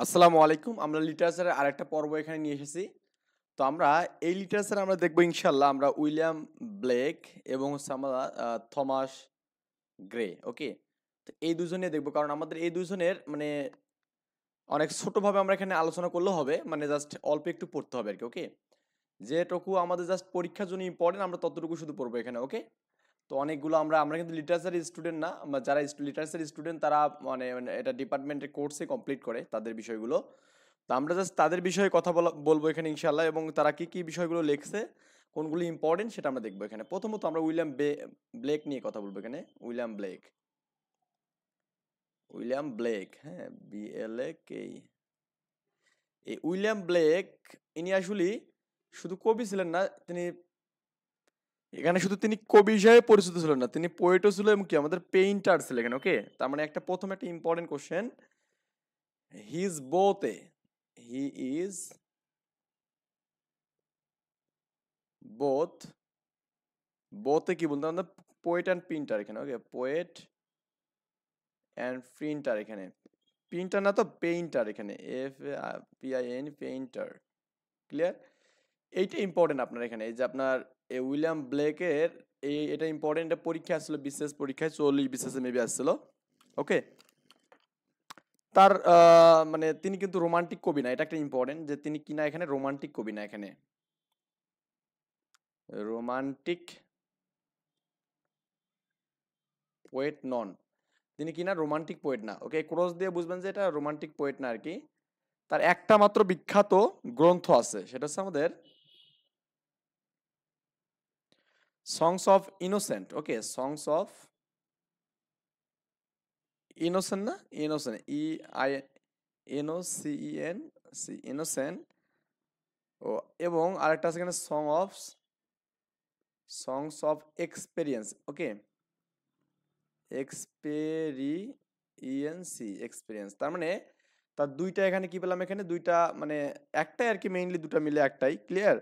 আসসালামু আলাইকুম। আমরা লিটারেচারের আরেকটা পর্ব এখানে নিয়ে এসেছি। তো আমরা এই লিটারেচারে আমরা দেখব ইনশাআল্লাহ আমরা উইলিয়াম ব্লেক এবং হচ্ছে আমরা থমাস গ্রে। ওকে? তো এই দুজন নিয়ে দেখব কারণ আমাদের এই দুজনের মানে অনেক ছোটভাবে আমরা এখানে আলোচনা করলেও হবে। মানে জাস্ট অল্প একটু পড়তে হবে আরকি। ওকে? যেটুকু আমাদের জাস্ট পরীক্ষার জন্য ইম্পর্টেন্ট আমরা ততটুকু শুধু পড়বো এখানে। ওকে? তো অনেকগুলো আমরা কিন্তু লিটারেচার স্টুডেন্ট না। আমরা যারা লিটারেচার স্টুডেন্ট তারা মানে এটা ডিপার্টমেন্টের কোর্সে কমপ্লিট করে তাদের বিষয়গুলো। তো আমরা জাস্ট তাদের বিষয়ে কথা বলবো এখানে ইনশাআল্লাহ এবং তারা কি কি বিষয়গুলো লিখছে, কোনগুলো ইম্পর্টেন্ট সেটা আমরা দেখবো এখানে। প্রথমত আমরা ব্লেক নিয়ে কথা বলবো এখানে। William Blake. উইলিয়াম ব্লেক, হ্যাঁ? BLAK। এই উইলিয়াম ব্লেক ইনি আসলে শুধু কবি ছিলেন না, তিনি এখানে শুধু তিনি কবি হিসেবে পরিচিত ছিলেন না, তিনি পোয়েটও ছিল এবং কি আমাদের পেইন্টার ছিল এখানে। ওকে? তার মানে প্রথম একটা important question, he is both a he is both বোথে কি বলতে আমাদের পোয়েট অ্যান্ড প্রিন্টার এখানে। ওকে? পোয়েট অ্যান্ড প্রিন্টার এখানে। প্রিন্টার না তো পেইন্টার এখানে। PIN painter. ক্লিয়ার? এইটা ইম্পর্টেন্ট আপনার এখানে। এই যে আপনার উইলিয়াম ব্লেকের এটা ইম্পর্টেন্ট পরীক্ষা আসছিল, বিসিএস পরীক্ষায় 40 বিসিএস মেবি আসছিল। ওকে? তার মানে তিনি কিন্তু রোমান্টিক কবি না, এটা একটা ইম্পর্টেন্ট যে তিনি কিনা এখানে রোমান্টিক কবি না এখানে। রোমান্টিক পোয়েট নন, তিনি কিনা রোমান্টিক পোয়েট না। ওকে? ক্রস দিয়ে বুঝবেন যে এটা রোমান্টিক পোয়েট না আর কি। তার একটা মাত্র বিখ্যাত গ্রন্থ আছে, সেটা হচ্ছে আমাদের সংস of innocent. Okay? Songs of innocent, না ইনোসেন্ট, INOCENT, ইনোসেন্ট। ও এবং আরেকটা আছে এখানে songs of experience. Okay? Experience, তার মানে তার দুইটা এখানে কি পেলাম, এখানে দুইটা মানে একটাই আর কি, মেইনলি দুটা মিলে একটাই। Clear?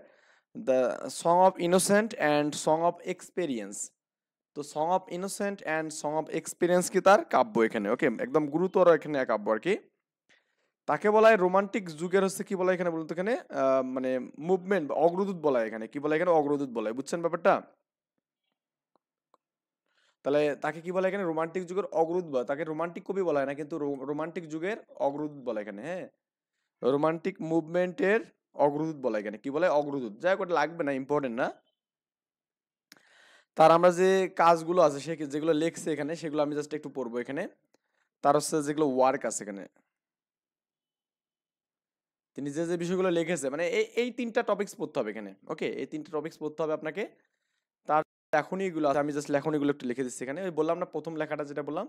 The song of innocent and song of experience. তো song of innocent and song of experience কি তার কাব্য এখানে। ওকে? একদম গুরুতর এখানে কাব্য আর কি। তাকে বলা হয় রোমান্টিক যুগের হচ্ছে কি বলা হয় এখানে বলতো এখানে মানে মুভমেন্ট অগ্রদূত বলা হয় এখানে। কি বলা হয় এখানে? অগ্রদূত বলা হয়। বুঝছেন ব্যাপারটা? তাহলে তাকে কি বলে এখানে? রোমান্টিক যুগের অগ্রদূত বলা, তাকে রোমান্টিক কবি বলা হয় না, কিন্তু রোমান্টিক যুগের অগ্রদূত বলা এখানে। হ্যাঁ? রোমান্টিক মুভমেন্টের অগ্রদূত বলা এখানে। কি বলে? অগ্রদূত। যাই হোক, ওটা লাগবে না, ইম্পর্টেন্ট না। তার আমরা যে কাজগুলো আছে সে যেগুলো লেখছে এখানে সেগুলো আমি জাস্ট একটু পড়বো এখানে। তার হচ্ছে যেগুলো ওয়ার্ক আছে এখানে, তিনি যে যে বিষয়গুলো লিখেছে মানে এই তিনটা টপিকস পড়তে হবে এখানে। ওকে? এই তিনটা টপিকস পড়তে হবে আপনাকে। তার লেখনীগুলো আছে, আমি জাস্ট লেখনীগুলো একটু লিখে দিচ্ছি এখানে। ওই বললাম না প্রথম লেখাটা যেটা বললাম,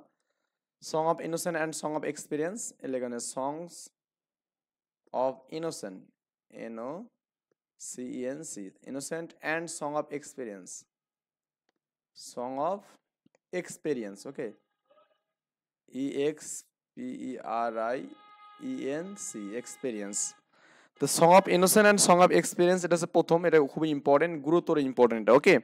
song of innocent and song of experience, এখানে songs of innocent, NOCENC, innocent and song of experience, song of experience. Okay? EXPERIENC, experience. তো song of innocent and song of experience এটা হচ্ছে প্রথম, এটা খুবই ইম্পর্টেন্ট, গুরুতর ইম্পর্টেন্ট। ওকে?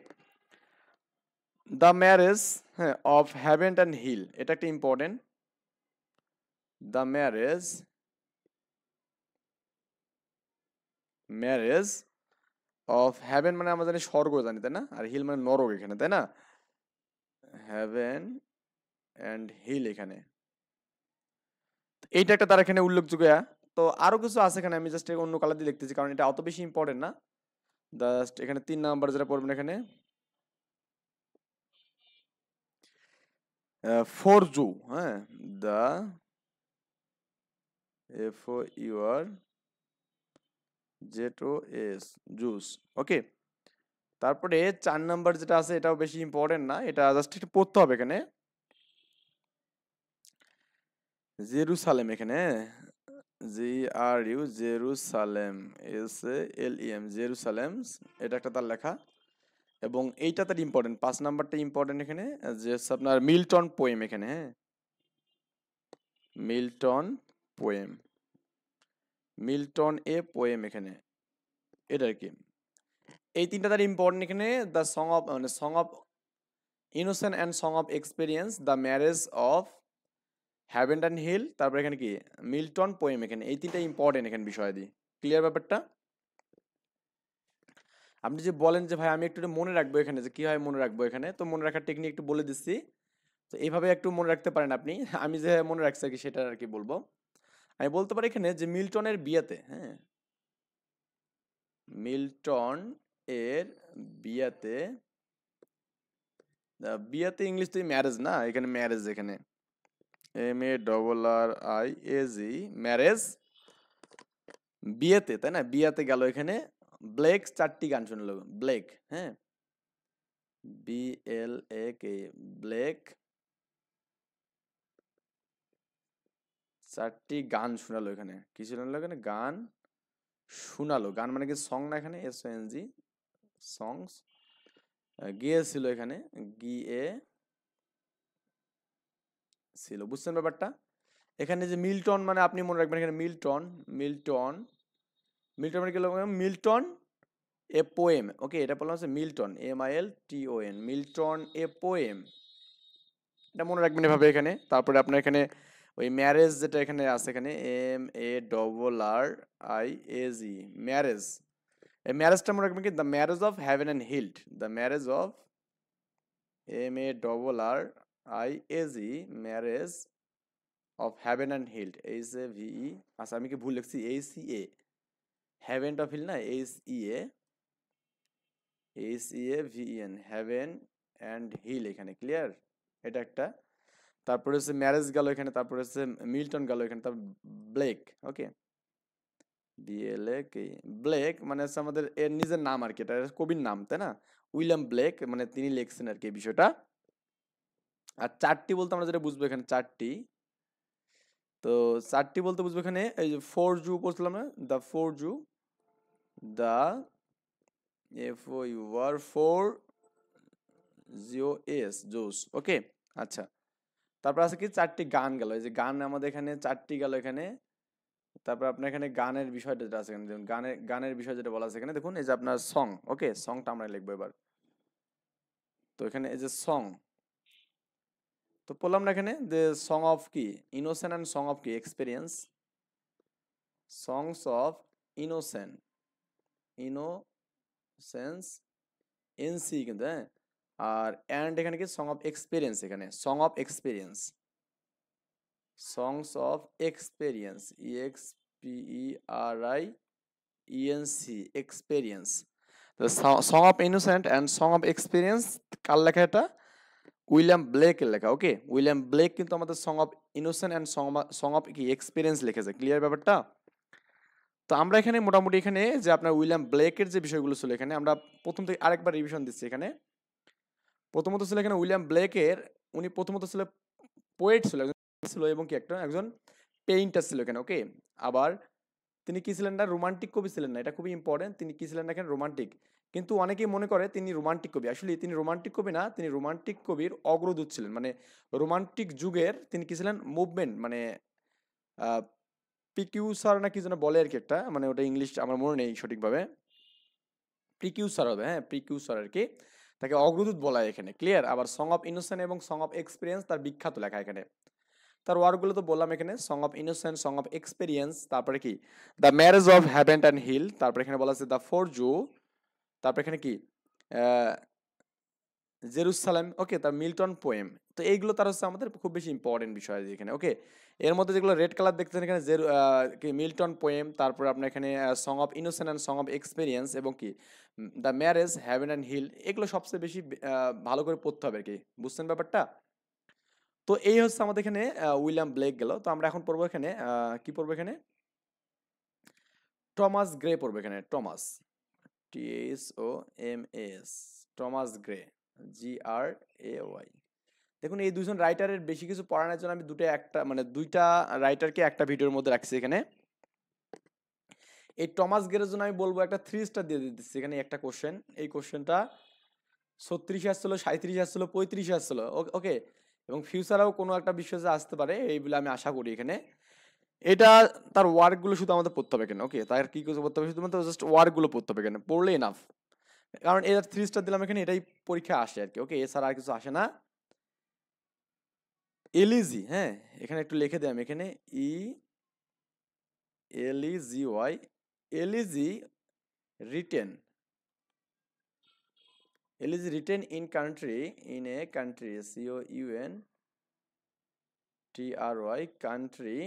দ্য ম্যারেজ, হ্যাঁ, of heaven and hell, এটা একটা important. The marriage of heaven মানে আমরা জানি স্বর্গ জানি, তাই না? আর হিল মানে নরক এখানে, তাই না? হ্যাভেন অ্যান্ড হিল এখানে, এইটা একটা তার এখানে উল্লেখযোগ্য। তো আরো কিছু আছে এখানে, আমি জাস্ট অন্য কালার দিয়ে লিখতেছি কারণ এটা অত বেশি ইম্পর্টেন্ট না। জাস্ট এখানে 3 নাম্বার যেটা পড়বেন এখানে, ফরজু, হ্যাঁ, দা FOUR জুস। ওকে? তারপরে 4 নাম্বার যেটা আছে এটাও বেশি ইম্পর্টেন্ট না, এটা জাস্ট একটু পড়তে হবে এখানে, জেরুসালেম এখানে, জেরুসালেম, জেরুসালেম, এটা একটা তার লেখা। এবং এইটা তার ইম্পর্টেন্ট, 5 নাম্বারটা ইম্পর্টেন্ট এখানে, যে হচ্ছে আপনার মিল্টন পোয়েম এখানে। হ্যাঁ? মিল্টন পোয়েম, পোয়েম এখানে, এটা আর কি। এই তিনটা তার ইম্পর্টেন্ট এখানে। দ্য সং অফ মানে song of innocent and song of experience, the marriage of heaven and hell, তারপর এখানে কি মিল্টন পোয়েম, এখানে এই তিনটা ইম্পর্টেন্ট এখানে বিষয় দিই। ক্লিয়ার ব্যাপারটা? আপনি যে বলেন যে ভাই আমি একটু মনে রাখবো এখানে, যে কিভাবে মনে রাখবো এখানে, তো মনে রাখার টেকনিক একটু বলে দিচ্ছি। তো এইভাবে একটু মনে রাখতে পারেন আপনি। আমি যে মনে রাখছি আর কি সেটা আর কি বলবো। আমি বলতে পারি এখানে যে মিল্টনের বিয়েতে, হ্যাঁ, মিল্টন এর বিয়েতে, বিয়েতে ইংলিশ তো ম্যারেজ না, এখানে ম্যারেজ, এখানে MARRIAGE, ম্যারেজ, বিয়েতে, তাই না, বিয়েতে গেল এখানে ব্লেক 4টি গান শুনলো, ব্লেক, হ্যাঁ, BLAK, ব্লেক 4টি গান শোনালো, এখানে কি শোনালো, এখানে গান শোনালো, গান মানে কি সং না, এখানে SONG, সংস, গিয়েছিল, এখানে গিয়ে ছিল, বুঝছেন ব্যাপারটা? এখানে যে মিল্টন মানে আপনি মনে রাখবেন এখানে মিল্টন, মিল্টন, মিল্টন মানে কি হলো? মিল্টন এ পোয়েম, ওকে, এটা বললাম হচ্ছে Milton, MILTON, Milton a poem, এটা মনে রাখবেন এভাবে এখানে। তারপরে আপনার এখানে ওই ম্যারেজ যেটা এখানে আছে, এখানে MARRIAGE, ম্যারেজ, এই ম্যারেজটা মনে রাখবেন কি the marriage of heaven and healed, the marriage of MARRIAGE, marriage of heaven and healed, HAVE, আচ্ছা আমি কি ভুল লিখছি, HCA, হ্যাভেন অফ হিল না, HEAVEN, হ্যাভেন অ্যান্ড হিল, এখানে ক্লিয়ার, এটা একটা। তারপরে হচ্ছে ম্যারেজ গেল এখানে, তারপরে হচ্ছে মিল্টন গেল এখানে, তারপর ব্লেক, ওকে, BLAK, ব্লেক মানে হচ্ছে আমাদের এর নিজের নাম আর কি, এটা কবির নাম, তাই না, উইলিয়াম ব্লেক, মানে তিনি লিখছেন আর কি এই বিষয়টা। আর 4টি বলতে আমরা যেটা বুঝবো এখানে 4টি, তো 4টি বলতে বুঝবো এখানে এই যে 4 জু পড়ছিলাম না, the 4 Zoas, the FOUR, 4 GOS, জোস, ওকে, আচ্ছা। তারপর আছে কি 4টি গান গেল, এই যে গান আমাদের এখানে 4টি গেল এখানে। তারপর আপনার এখানে গানের বিষয়টা যেটা আছে এখানে, দেখুন গানের গানের বিষয় যেটা বলা আছে এখানে, দেখুন এই যে আপনার সং, ওকে, সংটা আমরা লিখবো এবার। তো এখানে এই যে সং, তো বললাম না এখানে যে সং অফ কি ইনোসেন্ট অ্যান্ড সং অফ কি experience, songs of innocent, innocence, NC কিন্তু, হ্যাঁ, আর অ্যান্ড এখানে কি সং অফ এক্সপেরিয়েন্স, এখানে song of experience, songs of experience, EXPERIENC, experience, the song of innocent and song of experience কার লেখা, এটা William ব্লেকের লেখা, ওকে, William Blake কিন্তু আমাদের song of innocent and song of কি এক্সপিরিয়েন্স লিখেছে, ক্লিয়ার ব্যাপারটা? তো আমরা এখানে মোটামুটি এখানে যে আপনার উইলিয়াম ব্লেকের যে বিষয়গুলো ছিল এখানে আমরা প্রথম থেকে আরেকবার রিভিশন দিচ্ছি এখানে। প্রথমত ছিল এখানে উইলিয়াম ব্লেকের, উনি প্রথমত ছিল পোয়েট ছিল, ছিল এবং কি একটা একজন পেইন্টার ছিল এখানে, ওকে। আবার তিনি কি ছিলেন না, রোমান্টিক কবি ছিলেন না, এটা খুবই ইম্পর্টেন্ট, তিনি কি ছিলেন না এখানে রোমান্টিক, কিন্তু অনেকেই মনে করে তিনি রোমান্টিক কবি, আসলে তিনি রোমান্টিক কবি না, তিনি রোমান্টিক কবির অগ্রদূত ছিলেন, মানে রোমান্টিক যুগের তিনি কি ছিলেন, মুভমেন্ট মানে প্রিকিউসার না কি যেন বলে আর কি একটা, মানে ওটা ইংলিশ আমার মনে নেই সঠিকভাবে, প্রিকিউসার হবে, হ্যাঁ, প্রিকিউসার আর কি, তাকে অগ্রদূত বলা হয় এখানে, ক্লিয়ার। আবার সং অফ ইনোসেন্ট এবং সং অফ এক্সপিরিয়েন্স তার বিখ্যাত লেখা এখানে, তার ওয়ার্কগুলো তো বললাম এখানে, song of innocent, song of experience, তারপরে কি the marriage of heaven and hell, তারপরে এখানে বলা আছে দ্য 4 জু, তারপরে এখানে কি জেরুসালেম, ওকে, তার মিল্টন পোয়েম। তো এইগুলো তার হচ্ছে আমাদের খুব বেশি ইম্পর্টেন্ট বিষয় এখানে, ওকে। এর মধ্যে যেগুলো রেড কালার দেখতেছেন এখানে কি মিল্টন পোয়েম, তারপরে আপনার এখানে song of innocent and song of experience এবং কি the marriage heaven and hell, এগুলো সবচেয়ে বেশি ভালো করে পড়তে হবে আর কি, বুঝছেন ব্যাপারটা? তো এই হচ্ছে আমাদের এখানে উইলিয়াম ব্লেক গেল। তো আমরা এখন পড়বো এখানে কি পড়বো এখানে, টমাস গ্রে পড়বো এখানে, Thomas, THOMAS, Thomas grey, GRAY। দেখুন এই দুজন রাইটারের বেশি কিছু পড়ানোর জন্য আমি দুইটা রাইটারকে একটা ভিডিওর মধ্যে রাখছি এখানে। এই টমাস গ্রের জন্য আমি বলবো একটা 3 স্টার দিয়ে দিচ্ছি এখানে, একটা কোশ্চেন, এই কোশ্চেনটা 36 আসছিল, 37 আসছিল, 35 আসছিল, ওকে, এবং ফিউচারেও কোনো একটা বিষয়ে আসতে পারে এই বলে আমি আশা করি এখানে। এটা তার ওয়ার্কগুলো শুধু আমাদের পড়তে হবে কেন, ওকে, তার কি কিছু পড়তে হবে, শুধুমাত্র জাস্ট ওয়ার্কগুলো পড়তে হবে কেন, পড়লে এনাফ, কারণ এর 3 স্টার দিলাম এখানে, এটাই পরীক্ষা আসে আর কি, ওকে, এছাড়া আর কিছু আসে না। এলিজি, হ্যাঁ, এখানে একটু লিখে দিই আমি এখানে E L E G Y, elegy written, elegy written in country, in a country, C O U N T R Y, country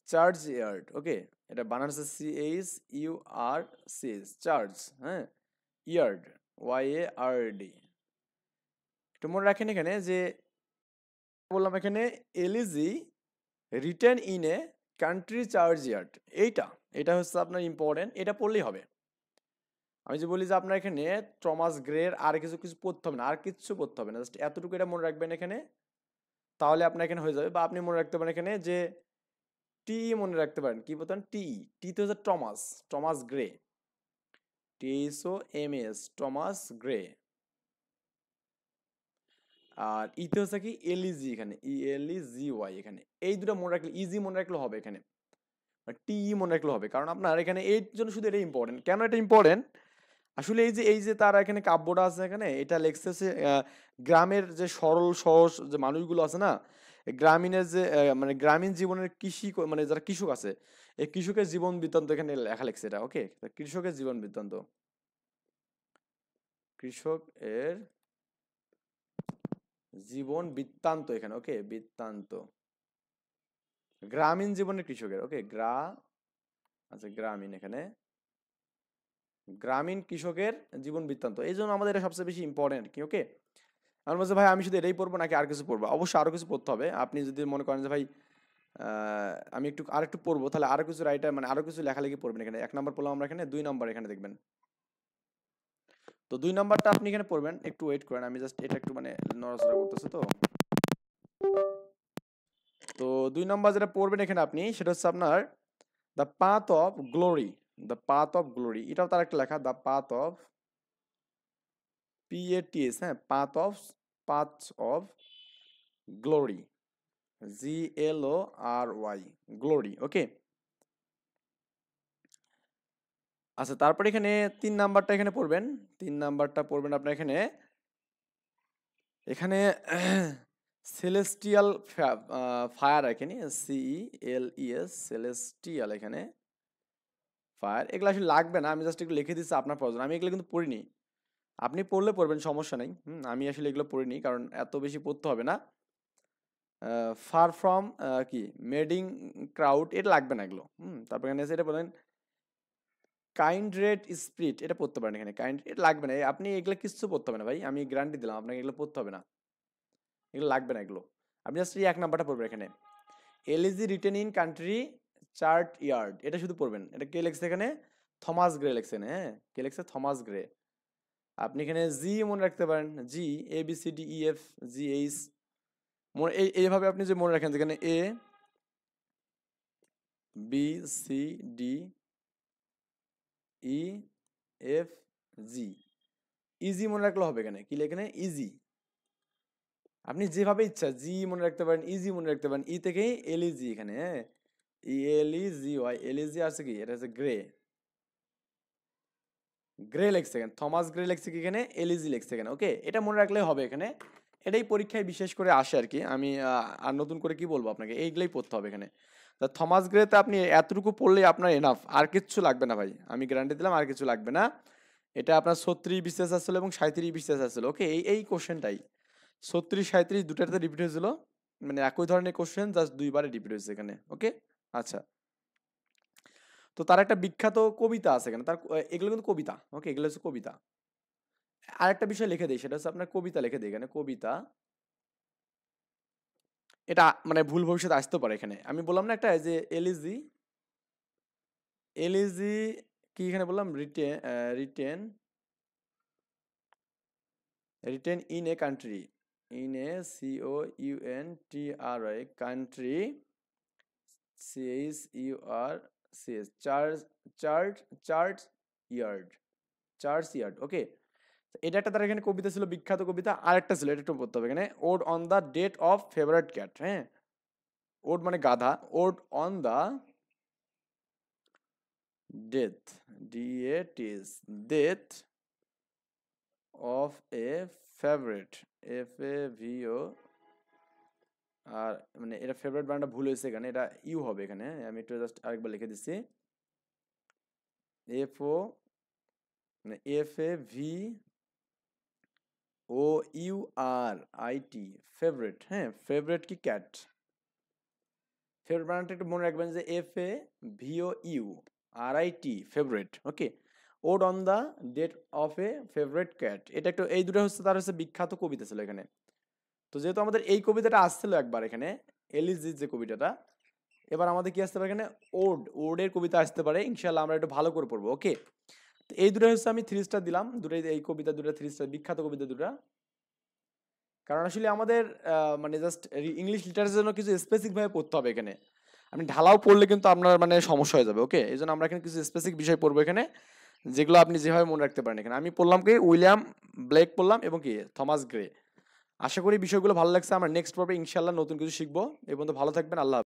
church yard, okay, এটা বানান হচ্ছে CHURCH, চার্জ, হ্যাঁ, ইয়ার্ড, YARD। একটু মনে রাখেন এখানে যে বললাম এখানে elegy written in a country church yard, এইটা এটা হচ্ছে আপনার ইম্পর্টেন্ট, এটা পড়লেই হবে। আমি যে বলি যে আপনার এখানে টমাস গ্রের আর কিছু কিছু পড়তে হবে না, আর কিছু পড়তে হবে না, জাস্ট এতটুকু এটা মনে রাখবেন এখানে, তাহলে আপনার এখানে হয়ে যাবে। বা আপনি মনে রাখতে পারেন এখানে যে টি, মনে রাখতে পারেন কি বলতেন, টি, টিতে হচ্ছে Thomas, Thomas Gray, THOMAS, Thomas Gray. আর ইতে হচ্ছে কি এলইজি, এখানে ELEGY, এখানে এই দুটো মনে রাখলে, ইজি মনে রাখলে হবে এখানে, টি মনে রাখলে হবে, কারণ আপনার এখানে এর জন্য শুধু এটা ইম্পর্টেন্ট। কেন এটা ইম্পর্টেন্ট, আসলে এই যে তারা এখানে কাব্যটা আছে এখানে, এটা লেখছে হচ্ছে গ্রামের যে সরল সহজ যে মানুষগুলো আছে না, এই গ্রামীণের যে মানে গ্রামীণ জীবনের কৃষি মানে যারা কৃষক আছে, এই কৃষকের জীবন বৃত্তান্ত এখানে লেখা লেখছে এটা, ওকে, কৃষকের জীবন বৃত্তান্ত, কৃষক এর জীবন বৃত্তান্ত এখানে, ওকে, বৃত্তান্ত, গ্রামীণ জীবনের কৃষকের, ওকে, আচ্ছা গ্রামীণ, এখানে গ্রামীণ কৃষকের জীবন বৃত্তান্ত, এই জন্য আমাদের এটা সবচেয়ে বেশি ইম্পর্টেন্ট কি, ওকে। আমার বলছে ভাই আমি শুধু এটাই পড়বো নাকি আর কিছু পড়বো, অবশ্যই আরো কিছু পড়তে হবে। আপনি যদি মনে করেন যে ভাই আমি আরেকটু পড়বো, তাহলে আরো কিছু রাইটার মানে আরো কিছু লেখালেখি পড়বেন এখানে। 1 নম্বর পড়লাম আমরা এখানে, 2 নম্বর এখানে দেখবেন। তো 2 নম্বরটা আপনি এখানে পড়বেন, একটু ওয়েট করেন, আমি জাস্ট এটা একটু মানে নড়াচড়া করতেছে তো। তো 2 নম্বর যেটা পড়বেন এখানে আপনি, সেটা হচ্ছে আপনার the path of glory, the path of glory, এটাও তার একটা লেখা, দ্য পাথ অফ PATS, হ্যাঁ, path of glory, GLORY, glory, okay. আচ্ছা, তারপরে এখানে 3 নাম্বারটা এখানে পড়বেন, 3 নাম্বারটা পড়বেন আপনার এখানে, এখানে সেলেস্টিয়াল ফায়ার, এখানে CELES, সেলেস্টিয়াল, এখানে ফায়ার, এগুলো আসলে লাগবে না, আমি জাস্ট একটু লিখে দিচ্ছি আপনার প্রয়োজন, আমি এগুলো কিন্তু পড়িনি, আপনি পড়লে পড়বেন, সমস্যা নেই। আমি আসলে এগুলো পড়িনি, কারণ এত বেশি পড়তে হবে না। ফার ফ্রম কি মেডিং ক্রাউড, এটা লাগবে না এগুলো। তারপর এখানে আছে এটা বলেন কাইন্ড রেট স্পিরিট, এটা পড়তে পারেন এখানে, কাইন্ড, এটা লাগবে না, আপনি এগুলো কিছু পড়তে হবে না ভাই, আমি গ্যারান্টি দিলাম আপনাকে, এগুলো পড়তে হবে না, এগুলো লাগবে না এগুলো। আপনি জাস্ট এই 1 নাম্বারটা পড়বেন এখানে, elegy written in country church yard, এটা শুধু পড়বেন। এটা কে লেখছে এখানে, থমাস গ্রে লেখছেন, হ্যাঁ, কে লেখছে, থমাস গ্রে। আপনি এখানে জি মনে রাখতে পারেন, GABCDEFGH, এইভাবে আপনি যে মনে রাখেন, যেখানে ABCDEFG, ইজি মনে রাখলে হবে, এখানে কি লেখেন, ইজি, আপনি যেভাবে ইচ্ছা জি মনে রাখতে পারেন, ইজি মনে রাখতে পারেন, ই থেকে এলইজি, এখানে হ্যাঁ, ELEGY, এলইজি আছে কি, এটা হচ্ছে গ্রে, গ্রে লেখছে এখানে, থমাস গ্রে লেখছে কি এখানে, এলইজি লেখছে এখানে, ওকে, এটা মনে রাখলে হবে এখানে। এটাই পরীক্ষায় বিশেষ করে আসে আর কি, আমি আর নতুন করে কি বলবো আপনাকে, এইগুলাই পড়তে হবে এখানে। তা থমাস গ্রেতে আপনি এতটুকু পড়লেই আপনার এনাফ, আর কিচ্ছু লাগবে না ভাই, আমি গ্যারান্টি দিলাম আর কিছু লাগবে না। এটা আপনার 36 BCS আসছিল এবং 37 BCS আসছিল, ওকে, এই কোশ্চেনটাই 36 37 দুটাতে রিপিট হয়েছিল, মানে একই ধরনের কোশ্চেন, জাস্ট দুইবারে রিপিট হয়েছে এখানে, ওকে। আচ্ছা, তো তার একটা বিখ্যাত কবিতা আছে এখানে, তার এগুলো কিন্তু কবিতা, ওকে, এগুলো হচ্ছে কবিতা। আর একটা বিষয় লিখে দেই, সেটা হচ্ছে আপনার কবিতা লিখে দিই এখানে, কবিতা, এটা মানে ভুল ভবিষ্যতে আসতে পারে এখানে, আমি বললাম না একটা যে এলইজি, এলইজি কি এখানে বললাম, written written in a country, in a COUNTRY, country CHURCH, church, church, church yard, church yard, okay. এটা একটা তার এখানে কবিতা ছিল, বিখ্যাত কবিতা। আরেকটা ছিল, এটা একটু পড়তে হবে এখানে, ode on the death of favourite cat, হ্যাঁ, ওড মানে গাধা, ode on the death, DATS, death of a favourite, FAVO, আর মানে এটা ফেভারিট বানানটা ভুল হয়েছে এখানে, এটা ইউ হবে এখানে, হ্যাঁ? আমি একটু জাস্ট আরেকবার লিখে দিচ্ছি, এফ ও মানে F A V O U R I T, favourite, হ্যাঁ? ফেভারিট কি ক্যাট, ফেভারিট বানানটা একটু মনে রাখবেন যে F A V O U R I T, favourite, okay. Ode on the death of a favourite cat, এটা একটু, এই দুটো হচ্ছে তার হচ্ছে বিখ্যাত কবিতা ছিল এখানে। তো যেহেতু আমাদের এই কবিতাটা আসছিল একবার এখানে, এলিজির যে কবিতাটা, এবার আমাদের কি আসতে পারে এখানে, ওডের কবিতা আসতে পারে, ইনশাল্লাহ আমরা একটু ভালো করে পড়বো, ওকে। তো এই দুটো হচ্ছে আমি 3 স্টার দিলাম, দুটোই এই কবিতা দুটো 3 স্টার, বিখ্যাত কবিতা দুটো। কারণ আসলে আমাদের মানে জাস্ট ইংলিশ লিটারেচারের জন্য কিছু স্পেসিফিক ভাবে পড়তে হবে এখানে। আপনি ঢালাও পড়লে কিন্তু আপনার মানে সমস্যা হয়ে যাবে, ওকে। এই জন্য আমরা এখানে কিছু স্পেসিফিক বিষয় পড়বো এখানে, যেগুলো আপনি যেভাবে মনে রাখতে পারেন। এখানে আমি পড়লাম কি, উইলিয়াম ব্লেক পড়লাম এবং কি থমাস গ্রে। আশা করি বিষয়গুলো ভালো লাগছে। আমরা নেক্সট পর্বে ইনশাল্লাহ নতুন কিছু শিখবো। এই পর্যন্ত ভালো থাকবেন, আল্লাহ হাফেজ।